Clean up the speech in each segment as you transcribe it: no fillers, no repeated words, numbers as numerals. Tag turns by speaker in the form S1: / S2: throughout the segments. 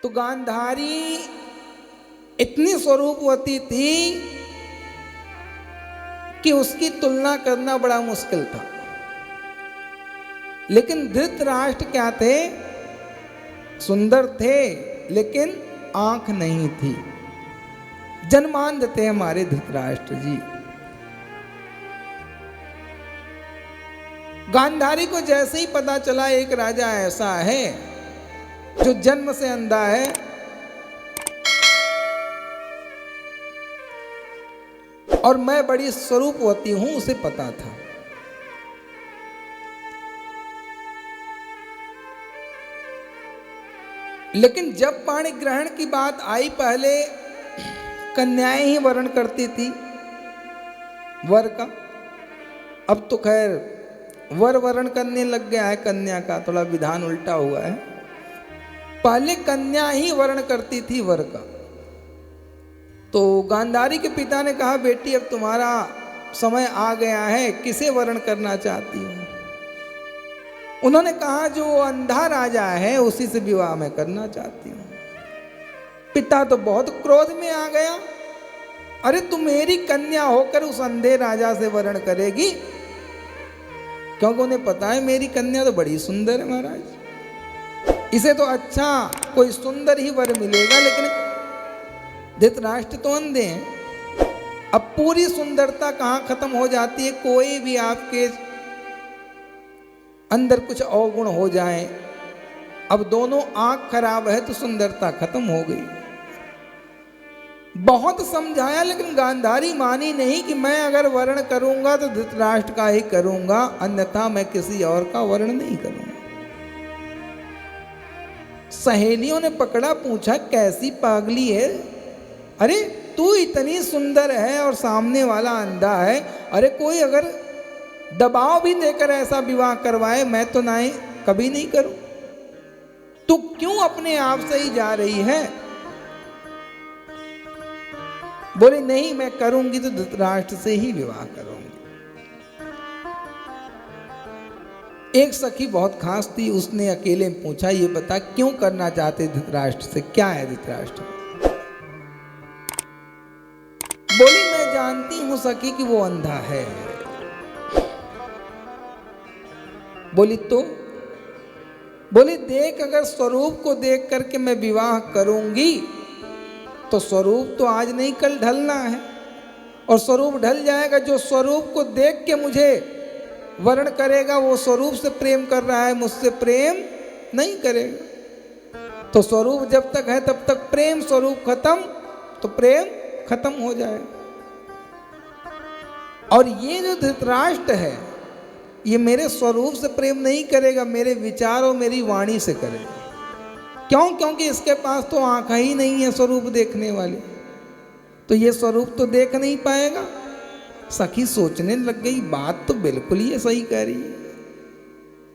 S1: तो गांधारी इतनी स्वरूपवती थी कि उसकी तुलना करना बड़ा मुश्किल था। लेकिन धृतराष्ट्र क्या थे? सुंदर थे लेकिन आंख नहीं थी। जन्मांध थे हमारे धृतराष्ट्र जी। गांधारी को जैसे ही पता चला एक राजा ऐसा है जो जन्म से अंधा है, और मैं बड़ी स्वरूपवती हूं, उसे पता था। लेकिन जब पाणी ग्रहण की बात आई, पहले कन्याएं ही वर्ण करती थी वर का। अब तो खैर वर वर्ण करने लग गया है, कन्या का थोड़ा विधान उल्टा हुआ है। पहले कन्या ही वर्ण करती थी वर का। तो गांधारी के पिता ने कहा, बेटी अब तुम्हारा समय आ गया है, किसे वर्ण करना चाहती हो? उन्होंने कहा, जो अंधा राजा है उसी से विवाह मैं करना चाहती हूं। पिता तो बहुत क्रोध में आ गया, अरे तू मेरी कन्या होकर उस अंधे राजा से वर्ण करेगी? क्योंकि उन्हें पता है मेरी कन्या तो बड़ी सुंदर है महाराज, इसे तो अच्छा कोई सुंदर ही वर मिलेगा। लेकिन धृतराष्ट्र तो अंधे हैं। अब पूरी सुंदरता कहाँ खत्म हो जाती है? कोई भी आपके अंदर कुछ अवगुण हो जाए, अब दोनों आंख खराब है तो सुंदरता खत्म हो गई। बहुत समझाया लेकिन गांधारी मानी नहीं कि मैं अगर वर्ण करूंगा तो धृतराष्ट्र का ही करूंगा, अन्यथा मैं किसी और का वर्ण नहीं करूंगा। सहेलियों ने पकड़ा, पूछा कैसी पागली है? अरे तू इतनी सुंदर है और सामने वाला अंधा है, अरे कोई अगर दबाव भी देकर ऐसा विवाह करवाए मैं तो नहीं, कभी नहीं करूं। तू क्यों अपने आप से ही जा रही है? बोले नहीं, मैं करूंगी तो धृतराष्ट्र से ही विवाह करूंगी। एक सखी बहुत खास थी, उसने अकेले पूछा, ये बता क्यों करना चाहते धृतराष्ट्र से, क्या है धृतराष्ट्र? बोली मैं जानती हूं सखी कि वो अंधा है। बोली तो? बोली देख, अगर स्वरूप को देख करके मैं विवाह करूंगी तो स्वरूप तो आज नहीं कल ढलना है, और स्वरूप ढल जाएगा। जो स्वरूप को देख के मुझे वर्ण करेगा वो स्वरूप से प्रेम कर रहा है, मुझसे प्रेम नहीं करेगा। तो स्वरूप जब तक है तब तक प्रेम, स्वरूप खत्म तो प्रेम खत्म हो जाएगा। और ये जो धृतराष्ट्र है ये मेरे स्वरूप से प्रेम नहीं करेगा, मेरे विचार और मेरी वाणी से करेगा। क्यों? क्योंकि इसके पास तो आंख ही नहीं है स्वरूप देखने वाली, तो ये स्वरूप तो देख नहीं पाएगा। सखी सोचने लग गई, बात तो बिल्कुल ही सही कह रही है।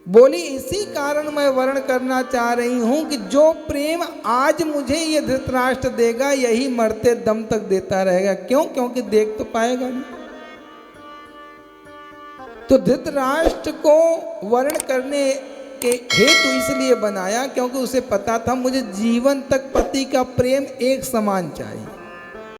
S1: बोली इसी कारण मैं वर्ण करना चाह रही हूं कि जो प्रेम आज मुझे ये धृतराष्ट्र देगा यही मरते दम तक देता रहेगा। क्यों? क्योंकि देख तो पाएगा नहीं। तो धृतराष्ट्र को वर्ण करने के हेतु इसलिए बनाया क्योंकि उसे पता था मुझे जीवन तक पति का प्रेम एक समान चाहिए।